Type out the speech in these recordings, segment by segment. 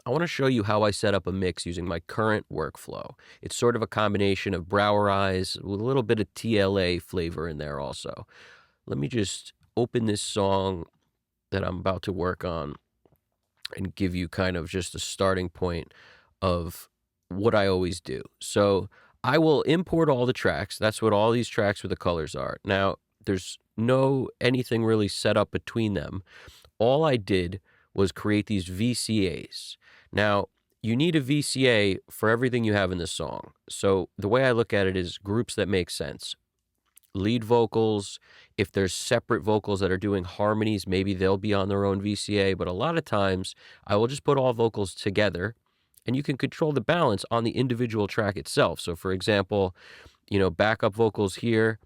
I want to show you how I set up a mix using my current workflow. It's sort of a combination of Brauerized with a little bit of TLA flavor in there also. Let me just open this song that I'm about to work on and give you kind of just a starting point of what I always do. So I will import all the tracks. That's what all these tracks with the colors are. Now, there's no anything really set up between them. All I did was create these VCAs. Now, you need a VCA for everything you have in this song. So the way I look at it is groups that make sense. Lead vocals, if there's separate vocals that are doing harmonies, maybe they'll be on their own VCA, but a lot of times I will just put all vocals together and you can control the balance on the individual track itself. So for example, backup vocals here,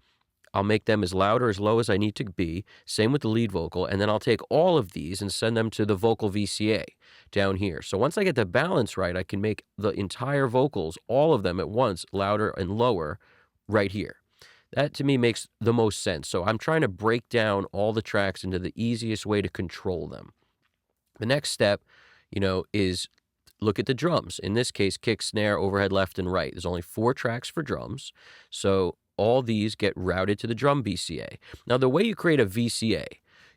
I'll make them as loud or as low as I need to be. Same with the lead vocal. And then I'll take all of these and send them to the vocal VCA down here. So once I get the balance right, I can make the entire vocals, all of them at once, louder and lower right here. That to me makes the most sense. So I'm trying to break down all the tracks into the easiest way to control them. The next step, is look at the drums. In this case, kick, snare, overhead, left, and right. There's only 4 tracks for drums. So all these get routed to the drum VCA. Now, the way you create a VCA,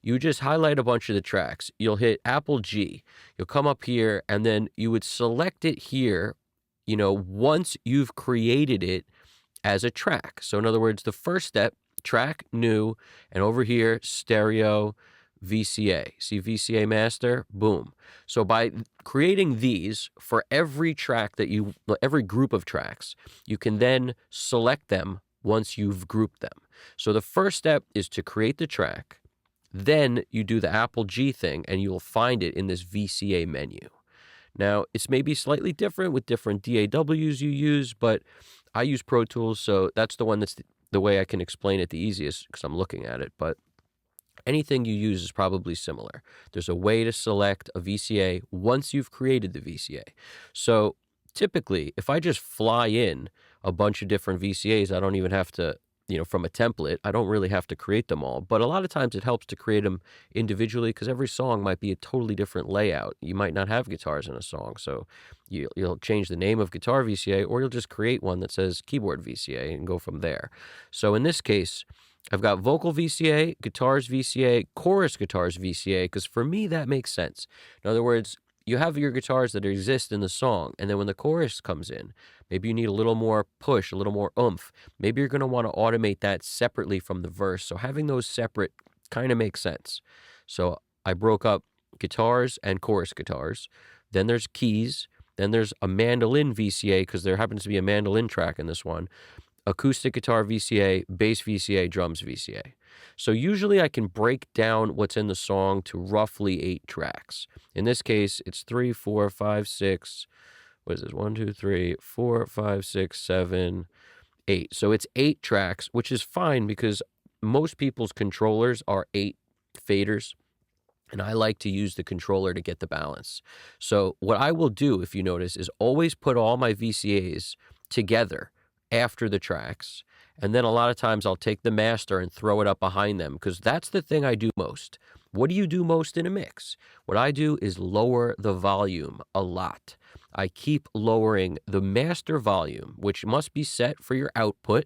you just highlight a bunch of the tracks. You'll hit Apple G. You'll come up here, and then you would select it here, once you've created it as a track. So in other words, the first step, track, new, and over here, stereo, VCA. See VCA master? Boom. So by creating these for every track every group of tracks, you can then select them once you've grouped them. So the first step is to create the track. Then you do the Apple G thing and you'll find it in this VCA menu. Now, it's maybe slightly different with different DAWs you use, but I use Pro Tools, so that's the one that's the way I can explain it the easiest because I'm looking at it. But anything you use is probably similar. There's a way to select a VCA once you've created the VCA. So typically, if I just fly in a bunch of different VCAs, I don't even have to, from a template, I don't really have to create them all. But a lot of times it helps to create them individually because every song might be a totally different layout. You might not have guitars in a song, so you'll change the name of guitar VCA, or you'll just create one that says keyboard VCA and go from there. So in this case, I've got vocal VCA, guitars VCA, chorus guitars VCA, because for me that makes sense. In other words, you have your guitars that exist in the song, and then when the chorus comes in, maybe you need a little more push, a little more oomph. Maybe you're going to want to automate that separately from the verse. So having those separate kind of makes sense. So I broke up guitars and chorus guitars. Then there's keys. Then there's a mandolin VCA, because there happens to be a mandolin track in this one. Acoustic guitar VCA, bass VCA, drums VCA. So usually I can break down what's in the song to roughly 8 tracks. In this case, it's 3, 4, 5, 6. What is this? 1, 2, 3, 4, 5, 6, 7, 8. So it's 8 tracks, which is fine because most people's controllers are 8 faders. And I like to use the controller to get the balance. So what I will do, if you notice, is always put all my VCAs together after the tracks. And then a lot of times I'll take the master and throw it up behind them because that's the thing I do most. What do you do most in a mix? What I do is lower the volume a lot. I keep lowering the master volume, which must be set for your output.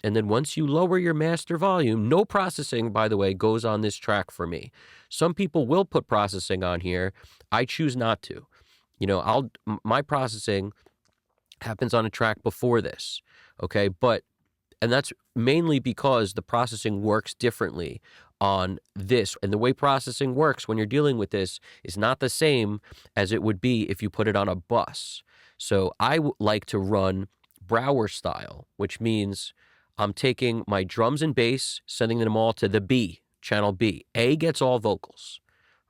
And then once you lower your master volume, no processing, by the way, goes on this track for me. Some people will put processing on here. I choose not to. My processing happens on a track before this, okay? And that's mainly because the processing works differently on this. And the way processing works when you're dealing with this is not the same as it would be if you put it on a bus. So I like to run Brauer style, which means I'm taking my drums and bass, sending them all to the B, channel B. A gets all vocals,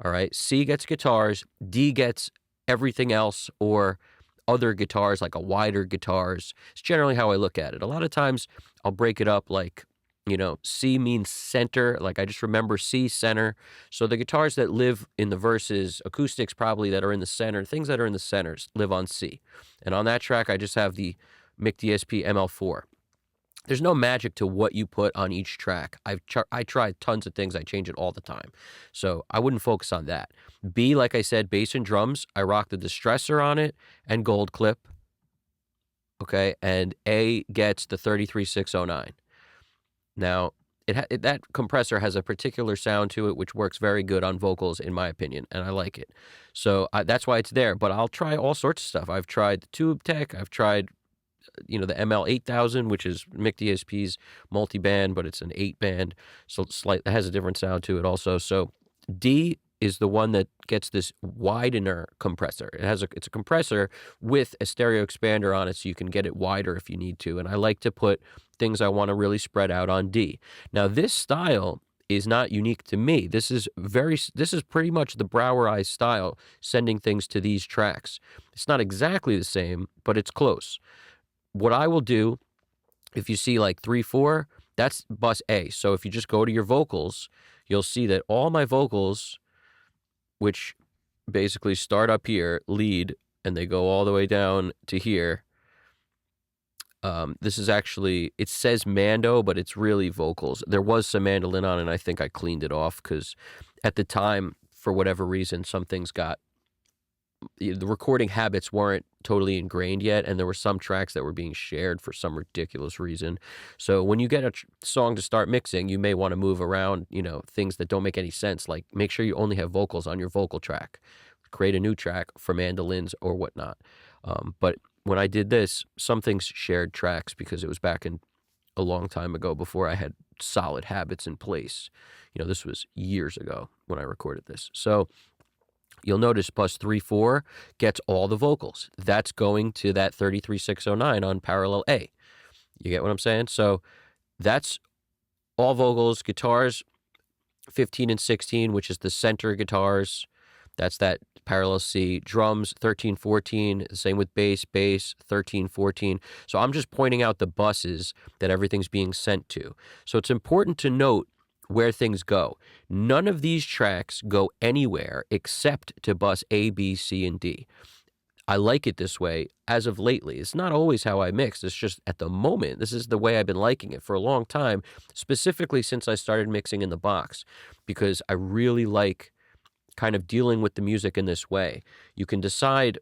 all right? C gets guitars, D gets everything else or other guitars, like a wider guitars. It's generally how I look at it. A lot of times I'll break it up like, C means center. Like I just remember C, center. So the guitars that live in the verses, acoustics probably that are in the center, things that are in the centers live on C. And on that track, I just have the Mic DSP ML4. there's no magic to what you put on each track. I tried tons of things. I change it all the time. So I wouldn't focus on that. B, like I said, bass and drums. I rock the distressor on it and gold clip. Okay. And A gets the 33609. Now, that compressor has a particular sound to it, which works very good on vocals, in my opinion, and I like it. So that's why it's there. But I'll try all sorts of stuff. I've tried the Tube Tech. I've tried the ML8000, which is Mick DSP's multi-band, but it's an 8-band, so it has a different sound to it also. So D is the one that gets this widener compressor. It's a compressor with a stereo expander on it, so you can get it wider if you need to. And I like to put things I want to really spread out on D. Now, this style is not unique to me. This is pretty much the Brauerized style, sending things to these tracks. It's not exactly the same, but it's close. What I will do, if you see like 3/4, that's bus A. So if you just go to your vocals, you'll see that all my vocals, which basically start up here, lead, and they go all the way down to here. This is actually, it says Mando, but it's really vocals. There was some mandolin on it, and I think I cleaned it off because at the time, for whatever reason, some things the recording habits weren't totally ingrained yet, and there were some tracks that were being shared for some ridiculous reason. So when you get a song to start mixing, you may want to move around, things that don't make any sense. Like make sure you only have vocals on your vocal track. Create a new track for mandolins or whatnot. But when I did this, some things shared tracks because it was back in a long time ago before I had solid habits in place. This was years ago when I recorded this. So you'll notice bus 3/4 gets all the vocals. That's going to that 33609 on parallel A. You get what I'm saying? So that's all vocals, guitars 15 and 16, which is the center guitars. That's that parallel C. Drums 13, 14. Same with bass 13, 14. So I'm just pointing out the buses that everything's being sent to. So it's important to note where things go. None of these tracks go anywhere except to bus A, B, C, and D. I like it this way as of lately. It's not always how I mix. It's just at the moment, this is the way I've been liking it for a long time, specifically since I started mixing in the box, because I really like kind of dealing with the music in this way. You can decide,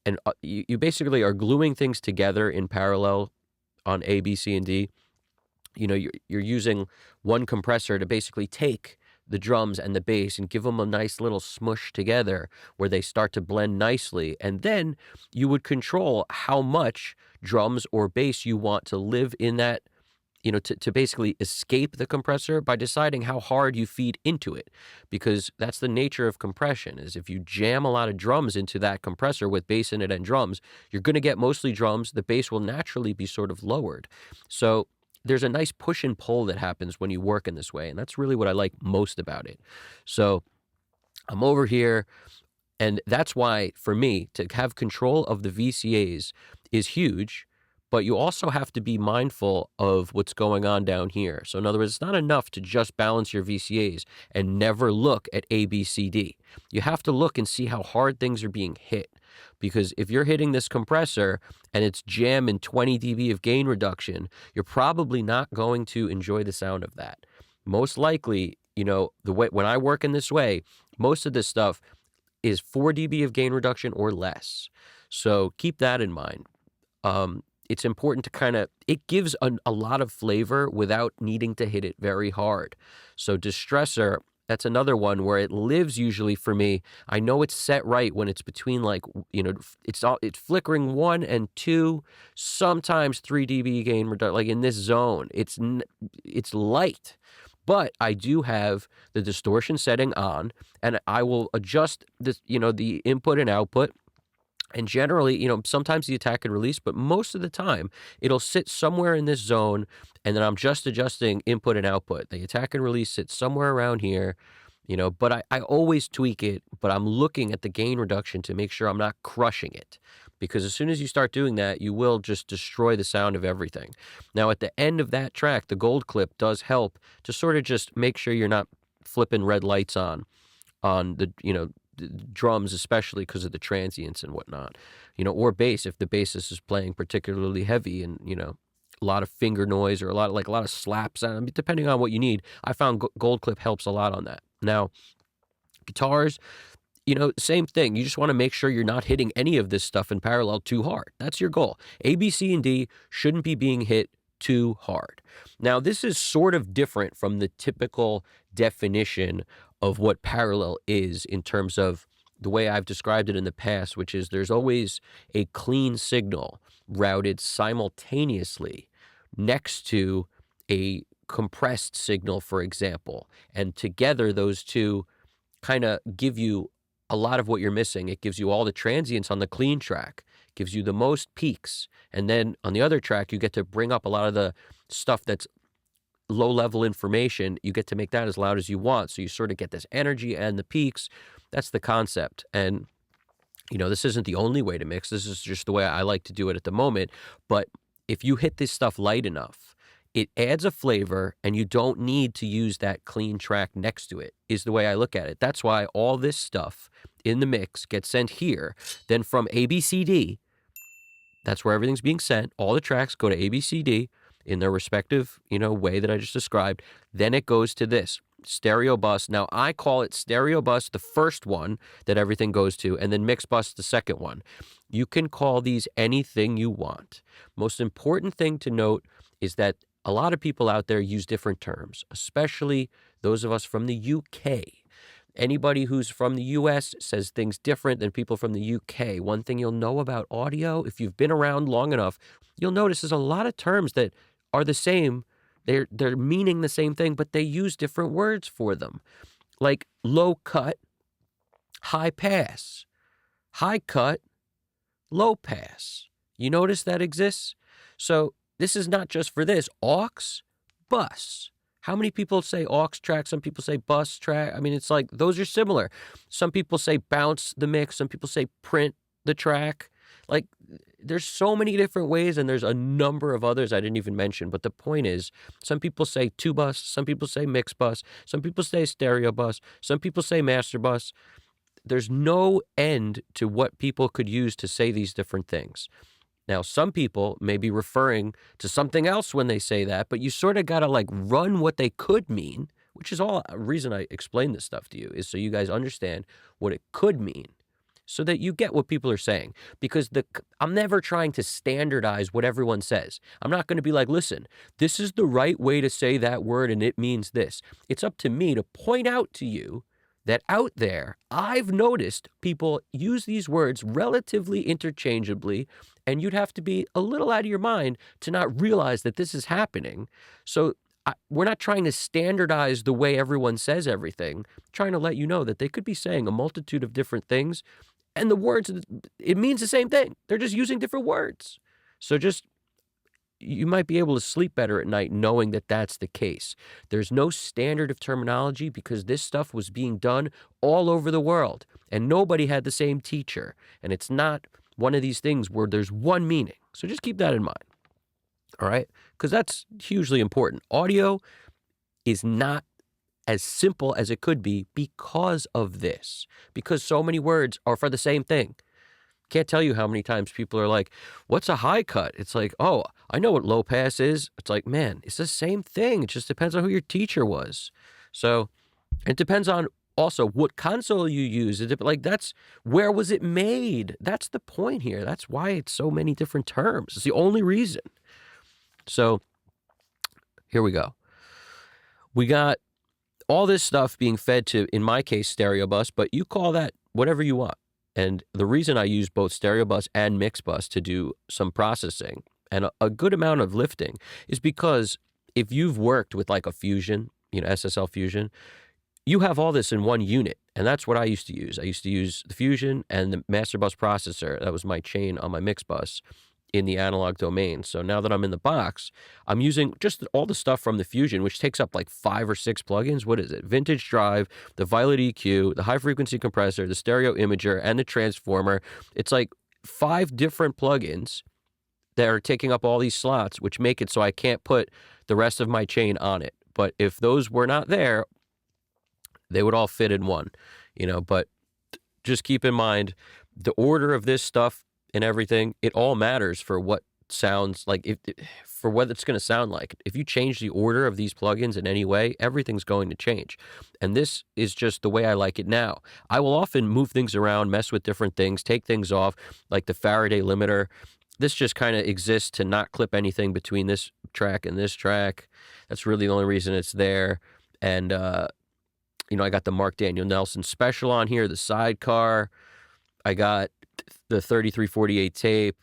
and you basically are gluing things together in parallel on A, B, C, and D. You're using one compressor to basically take the drums and the bass and give them a nice little smush together where they start to blend nicely. And then you would control how much drums or bass you want to live in that, to basically escape the compressor by deciding how hard you feed into it. Because that's the nature of compression, is if you jam a lot of drums into that compressor with bass in it and drums, you're going to get mostly drums. The bass will naturally be sort of lowered. So there's a nice push and pull that happens when you work in this way, and that's really what I like most about it. So I'm over here, and that's why, for me, to have control of the VCAs is huge, but you also have to be mindful of what's going on down here. So in other words, it's not enough to just balance your VCAs and never look at A, B, C, D. You have to look and see how hard things are being hit. Because if you're hitting this compressor and it's jamming 20 dB of gain reduction, you're probably not going to enjoy the sound of that. Most likely, the way when I work in this way, most of this stuff is 4 dB of gain reduction or less. So keep that in mind. It's important to it gives a lot of flavor without needing to hit it very hard. So distressor, that's another one where it lives usually for me. I know it's set right when it's between it's flickering 1 and 2, sometimes 3 dB gain reduction, like in this zone. It's light, but I do have the distortion setting on, and I will adjust this, the input and output. And generally, sometimes the attack and release, but most of the time it'll sit somewhere in this zone, and then I'm just adjusting input and output. The attack and release sits somewhere around here, but I always tweak it, but I'm looking at the gain reduction to make sure I'm not crushing it. Because as soon as you start doing that, you will just destroy the sound of everything. Now, at the end of that track, the gold clip does help to sort of just make sure you're not flipping red lights on the, drums, especially because of the transients and whatnot, or bass if the bassist is playing particularly heavy and, a lot of finger noise or a lot of slaps. I mean, depending on what you need, I found gold clip helps a lot on that. Now, guitars, same thing. You just want to make sure you're not hitting any of this stuff in parallel too hard. That's your goal. A, B, C, and D shouldn't be being hit too hard. Now, this is sort of different from the typical definition of what parallel is in terms of the way I've described it in the past, which is there's always a clean signal routed simultaneously next to a compressed signal, for example. And together, those two kind of give you a lot of what you're missing. It gives you all the transients on the clean track, gives you the most peaks. And then on the other track, you get to bring up a lot of the stuff that's low-level information. You get to make that as loud as you want. So you sort of get this energy and the peaks. That's the concept. And, this isn't the only way to mix. This is just the way I like to do it at the moment. But if you hit this stuff light enough, it adds a flavor, and you don't need to use that clean track next to it, is the way I look at it. That's why all this stuff in the mix gets sent here. Then from ABCD, that's where everything's being sent. All the tracks go to ABCD in their respective, way that I just described. Then it goes to this stereo bus. Now, I call it stereo bus, the first one that everything goes to, and then mix bus, the second one. You can call these anything you want. Most important thing to note is that a lot of people out there use different terms, especially those of us from the UK. Anybody who's from the US says things different than people from the UK. One thing you'll know about audio, if you've been around long enough, you'll notice there's a lot of terms that are the same. They're meaning the same thing, but they use different words for them. Like low cut, high pass, high cut, low pass. You notice that exists? So this is not just for this. Aux, bus. How many people say aux track? Some people say bus track. I mean, it's like those are similar. Some people say bounce the mix. Some people say print the track. Like there's so many different ways, and there's a number of others I didn't even mention. But the point is, some people say two bus. Some people say mix bus. Some people say stereo bus. Some people say master bus. There's no end to what people could use to say these different things. Now, some people may be referring to something else when they say that, but you sort of got to run what they could mean, which is all a reason I explain this stuff to you, is so you guys understand what it could mean so that you get what people are saying. Because I'm never trying to standardize what everyone says. I'm not going to be like, listen, this is the right way to say that word and it means this. It's up to me to point out to you that out there, I've noticed people use these words relatively interchangeably, and you'd have to be a little out of your mind to not realize that this is happening. So we're not trying to standardize the way everyone says everything. I'm trying to let you know that they could be saying a multitude of different things, and the words, it means the same thing. They're just using different words. So you might be able to sleep better at night knowing that that's the case. There's no standard of terminology because this stuff was being done all over the world, and nobody had the same teacher. And it's not one of these things where there's one meaning. So just keep that in mind, all right? Because that's hugely important. Audio is not as simple as it could be because of this, because so many words are for the same thing. Can't tell you how many times people are like, what's a high cut? It's like, oh, I know what low pass is. It's like, man, it's the same thing. It just depends on who your teacher was. So it depends on also what console you use. That's where was it made? That's the point here. That's why it's so many different terms. It's the only reason. So here we go. We got all this stuff being fed to, in my case, stereo bus, but you call that whatever you want. And the reason I use both stereo bus and mix bus to do some processing and a good amount of lifting is because if you've worked with a Fusion, SSL Fusion, you have all this in one unit. And that's what I used to use. I used to use the Fusion and the master bus processor. That was my chain on my mix bus in the analog domain. So now that I'm in the box, I'm using just all the stuff from the Fusion, which takes up 5 or 6 plugins. What is it? Vintage Drive, the Violet EQ, the high frequency compressor, the stereo imager, and the transformer. It's 5 different plugins that are taking up all these slots, which make it so I can't put the rest of my chain on it. But if those were not there, they would all fit in one, but just keep in mind the order of this stuff and everything, it all matters for what sounds like for what it's going to sound like. If you change the order of these plugins in any way, everything's going to change. And this is just the way I like it now. I will often move things around, mess with different things, take things off, like the Faraday limiter. This just kind of exists to not clip anything between this track and this track. That's really the only reason it's there. And, I got the Mark Daniel Nelson special on here, the sidecar. I got the 3348 tape.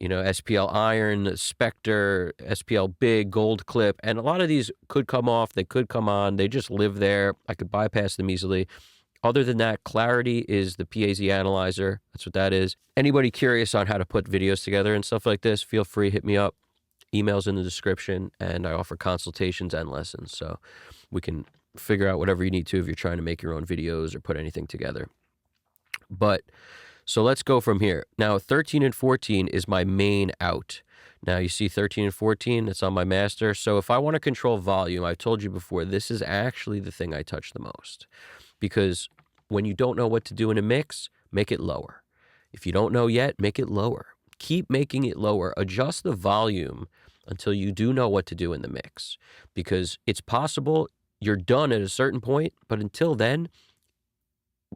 SPL Iron, Spectre, SPL Big, Gold Clip, and a lot of these could come off, they could come on, they just live there. I could bypass them easily. Other than that, Clarity is the PAZ analyzer. That's what that is. Anybody curious on how to put videos together and stuff like this, feel free, hit me up. Email's in the description, and I offer consultations and lessons, so we can figure out whatever you need to if you're trying to make your own videos or put anything together. So let's go from here. Now, 13 and 14 is my main out. Now, you see 13 and 14, that's on my master. So if I want to control volume, I've told you before, this is actually the thing I touch the most. Because when you don't know what to do in a mix, make it lower. If you don't know yet, make it lower. Keep making it lower. Adjust the volume until you do know what to do in the mix. Because it's possible you're done at a certain point, but until then,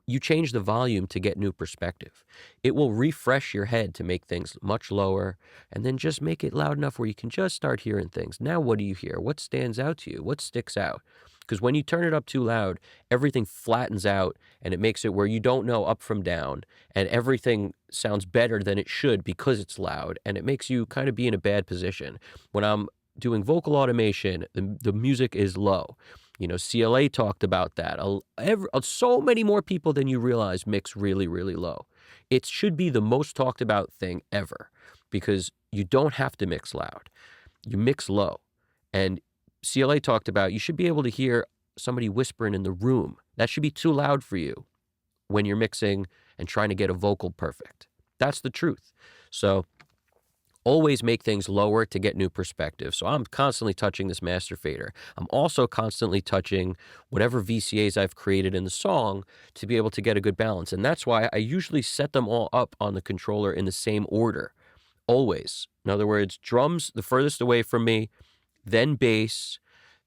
you change the volume to get new perspective. It will refresh your head to make things much lower, and then just make it loud enough where you can just start hearing things. Now, what do you hear? What stands out to you? What sticks out? Because when you turn it up too loud, everything flattens out, and it makes it where you don't know up from down, and everything sounds better than it should because it's loud, and it makes you kind of be in a bad position. When I'm doing vocal automation, the music is low. CLA talked about that. So many more people than you realize mix really, really low. It should be the most talked about thing ever because you don't have to mix loud. You mix low. And CLA talked about you should be able to hear somebody whispering in the room. That should be too loud for you when you're mixing and trying to get a vocal perfect. That's the truth. So always make things lower to get new perspective. So I'm constantly touching this master fader. I'm also constantly touching whatever VCAs I've created in the song to be able to get a good balance. And that's why I usually set them all up on the controller in the same order, always. In other words, drums the furthest away from me, then bass,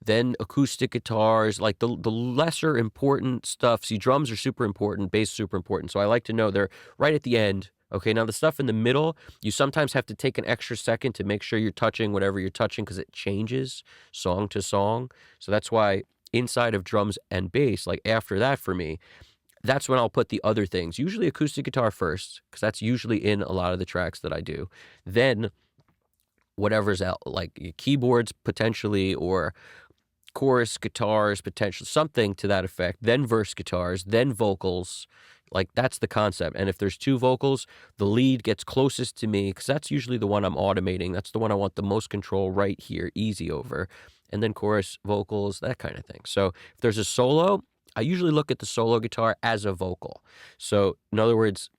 then acoustic guitars, like the lesser important stuff. See, drums are super important, bass is super important. So I like to know they're right at the end. Okay, now the stuff in the middle, you sometimes have to take an extra second to make sure you're touching whatever you're touching because it changes song to song. So that's why inside of drums and bass, like after that for me, that's when I'll put the other things. Usually acoustic guitar first, because that's usually in a lot of the tracks that I do. Then whatever's out, like keyboards potentially, or chorus guitars potentially, something to that effect, then verse guitars, then vocals. Like that's the concept. And if there's two vocals, the lead gets closest to me because that's usually the one I'm automating. That's the one I want the most control right here, easy over. And then chorus, vocals, that kind of thing. So if there's a solo, I usually look at the solo guitar as a vocal. So in other words,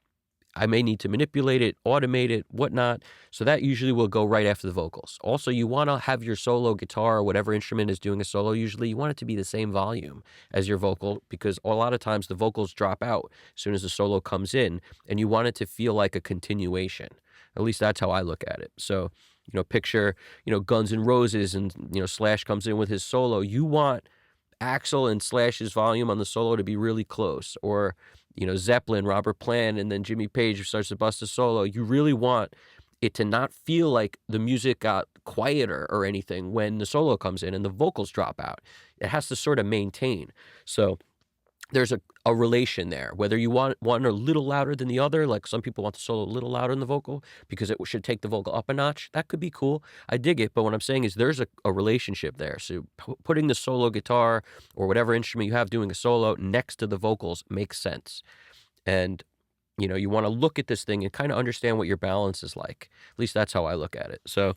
I may need to manipulate it, automate it, whatnot. So that usually will go right after the vocals. Also, you want to have your solo guitar or whatever instrument is doing a solo, usually you want it to be the same volume as your vocal because a lot of times the vocals drop out as soon as the solo comes in and you want it to feel like a continuation. At least that's how I look at it. So, picture, Guns N' Roses and, Slash comes in with his solo. You want Axl and Slash's volume on the solo to be really close, or Zeppelin, Robert Plant, and then Jimmy Page starts to bust a solo. You really want it to not feel like the music got quieter or anything when the solo comes in and the vocals drop out. It has to sort of maintain. So there's a relation there, whether you want one a little louder than the other, like some people want the solo a little louder than the vocal because it should take the vocal up a notch. That could be cool. I dig it. But what I'm saying is there's a relationship there. So putting the solo guitar or whatever instrument you have doing a solo next to the vocals makes sense. And, you want to look at this thing and kind of understand what your balance is like. At least that's how I look at it. So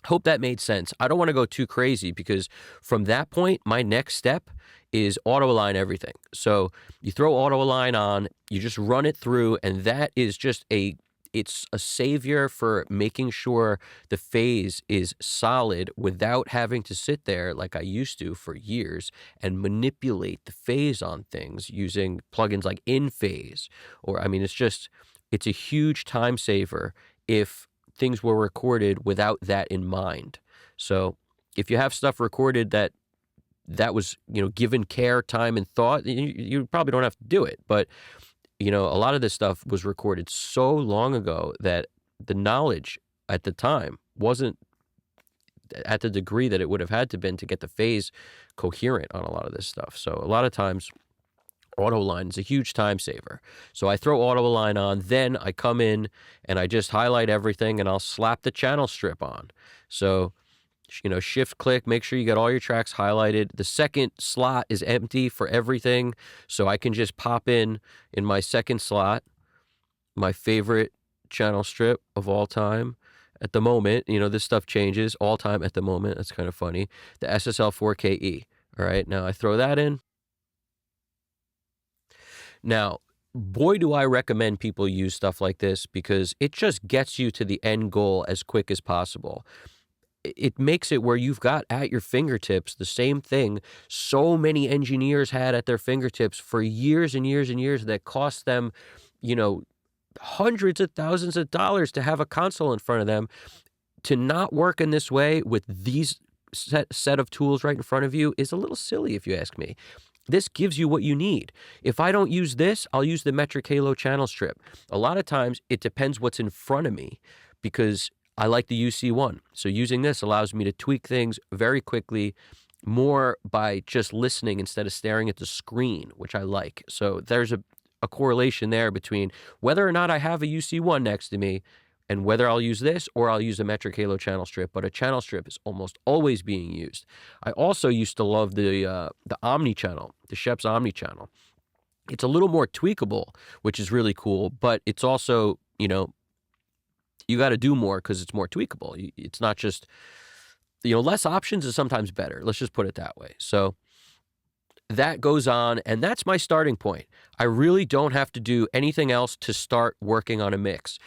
hope that made sense. I don't want to go too crazy because from that point, my next step is auto align everything. So you throw auto align on, you just run it through, and that is just it's a savior for making sure the phase is solid without having to sit there like I used to for years and manipulate the phase on things using plugins like InPhase. It's a huge time saver if things were recorded without that in mind. So if you have stuff recorded that was, given care, time, and thought, you probably don't have to do it. But, a lot of this stuff was recorded so long ago that the knowledge at the time wasn't at the degree that it would have had to been to get the phase coherent on a lot of this stuff. So a lot of times auto align is a huge time saver. So I throw auto align on, then I come in and I just highlight everything and I'll slap the channel strip on. So, shift click, make sure you get all your tracks highlighted. The second slot is empty for everything. So I can just pop in my second slot, my favorite channel strip of all time. At the moment, this stuff changes all time at the moment. That's kind of funny. The SSL 4KE. All right. Now I throw that in. Now, boy, do I recommend people use stuff like this because it just gets you to the end goal as quick as possible. It makes it where you've got at your fingertips the same thing so many engineers had at their fingertips for years and years and years that cost them, hundreds of thousands of dollars to have a console in front of them. To not work in this way with these set of tools right in front of you is a little silly, if you ask me. This gives you what you need. If I don't use this, I'll use the metric halo channel strip. A lot of times it depends what's in front of me because I like the UC1. So using this allows me to tweak things very quickly, more by just listening instead of staring at the screen, which I like. So there's a correlation there between whether or not I have a UC1 next to me and whether I'll use this or I'll use a metric halo channel strip. But a channel strip is almost always being used. I also used to love the Omni channel, the Shep's Omni channel. It's a little more tweakable, which is really cool, but it's also, you got to do more because it's more tweakable. It's not just, less options is sometimes better. Let's just put it that way. So that goes on, and that's my starting point. I really don't have to do anything else to start working on a mix.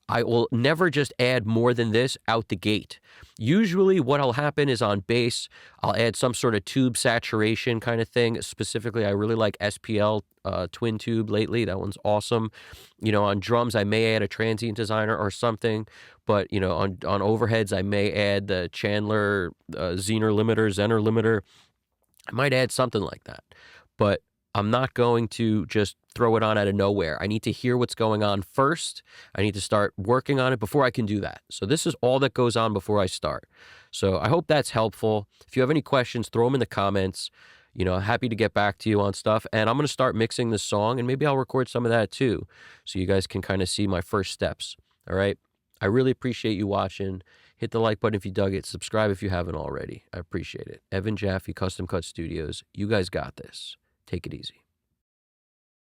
I will never just add more than this out the gate. Usually what'll happen is on bass, I'll add some sort of tube saturation kind of thing. Specifically, I really like SPL twin tube lately. That one's awesome. On drums, I may add a transient designer or something. But, on overheads, I may add the Chandler Zener limiter. I might add something like that. But I'm not going to just throw it on out of nowhere. I need to hear what's going on first. I need to start working on it before I can do that. So this is all that goes on before I start. So I hope that's helpful. If you have any questions, throw them in the comments. Happy to get back to you on stuff. And I'm going to start mixing this song, and maybe I'll record some of that too, so you guys can kind of see my first steps. All right. I really appreciate you watching. Hit the like button if you dug it. Subscribe if you haven't already. I appreciate it. Evan Jaffe, Custom Cut Studios. You guys got this. Take it easy.